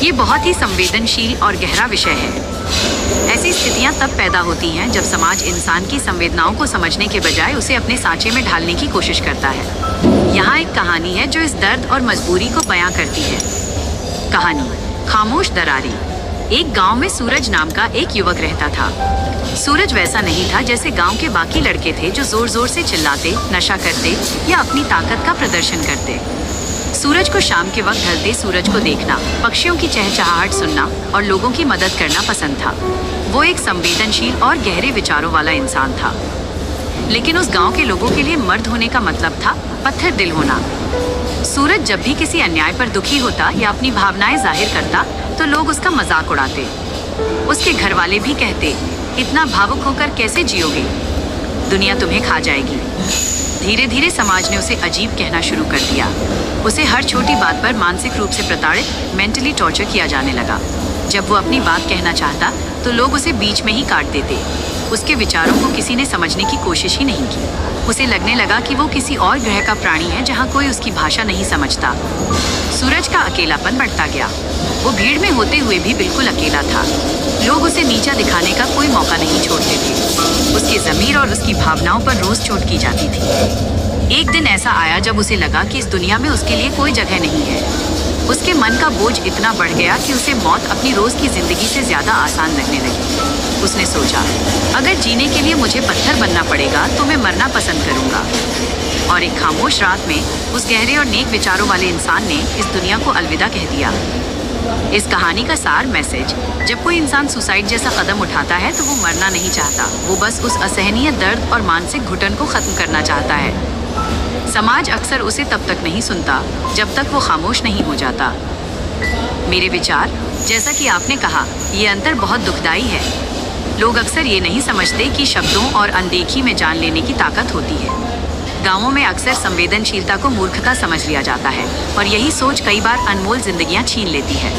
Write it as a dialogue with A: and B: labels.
A: ये बहुत ही संवेदनशील और गहरा विषय है। ऐसी स्थितियां तब पैदा होती हैं जब समाज इंसान की संवेदनाओं को समझने के बजाय उसे अपने सांचे में ढालने की कोशिश करता है। यहाँ एक कहानी है जो इस दर्द और मजबूरी को बयां करती है। कहानी खामोश दरारी। एक गांव में सूरज नाम का एक युवक रहता था। सूरज वैसा नहीं था जैसे गांव के बाकी लड़के थे जो जोर जोर से चिल्लाते, नशा करते या अपनी ताकत का प्रदर्शन करते। सूरज को शाम के वक्त ढलते सूरज को देखना, पक्षियों की चहचहाहट सुनना और लोगों की मदद करना पसंद था। वो एक संवेदनशील और गहरे विचारों वाला इंसान था। लेकिन उस गांव के लोगों के लिए मर्द होने का मतलब था पत्थर दिल होना। सूरज जब भी किसी अन्याय पर दुखी होता या अपनी भावनाएं जाहिर करता तो लोग उसका मजाक उड़ाते। उसके घर वाले भी कहते, इतना भावुक होकर कैसे जियोगे, दुनिया तुम्हें खा जाएगी। धीरे धीरे समाज ने उसे अजीब कहना शुरू कर दिया। उसे हर छोटी बात पर मानसिक रूप से प्रताड़ित, मेंटली टॉर्चर किया जाने लगा। जब वो अपनी बात कहना चाहता तो लोग उसे बीच में ही काट देते। उसके विचारों को किसी ने समझने की कोशिश ही नहीं की। उसे लगने लगा कि वो किसी और ग्रह का प्राणी है जहाँ कोई उसकी भाषा नहीं समझता। सूरज का अकेलापन बढ़ता गया। वो भीड़ में होते हुए भी बिल्कुल अकेला था। लोग उसे नीचा दिखाने का कोई मौका नहीं छोड़ते थे। उसके ज़मीर और उसकी भावनाओं पर रोज चोट की जाती थी। एक दिन ऐसा आया जब उसे लगा कि इस दुनिया में उसके लिए कोई जगह नहीं है। उसके मन का बोझ इतना बढ़ गया कि उसे मौत अपनी रोज की जिंदगी से ज्यादा आसान लगने लगी। उसने सोचा, अगर जीने के लिए मुझे पत्थर बनना पड़ेगा तो मैं मरना पसंद करूंगा। और एक खामोश रात में उस गहरे और नेक विचारों वाले इंसान ने इस दुनिया को अलविदा कह दिया। इस कहानी का सार मैसेज, जब कोई इंसान सुसाइड जैसा कदम उठाता है तो वो मरना नहीं चाहता। वो बस उस असहनीय दर्द और मानसिक घुटन को खत्म करना चाहता है। समाज अक्सर उसे तब तक नहीं सुनता जब तक वो खामोश नहीं हो जाता। मेरे विचार, जैसा कि आपने कहा, ये अंतर बहुत दुखदाई है। लोग अक्सर ये नहीं समझते कि शब्दों और अनदेखी में जान लेने की ताकत होती है। गांवों में अक्सर संवेदनशीलता को मूर्खता समझ लिया जाता है और यही सोच कई बार अनमोल जिंदगियां छीन लेती है।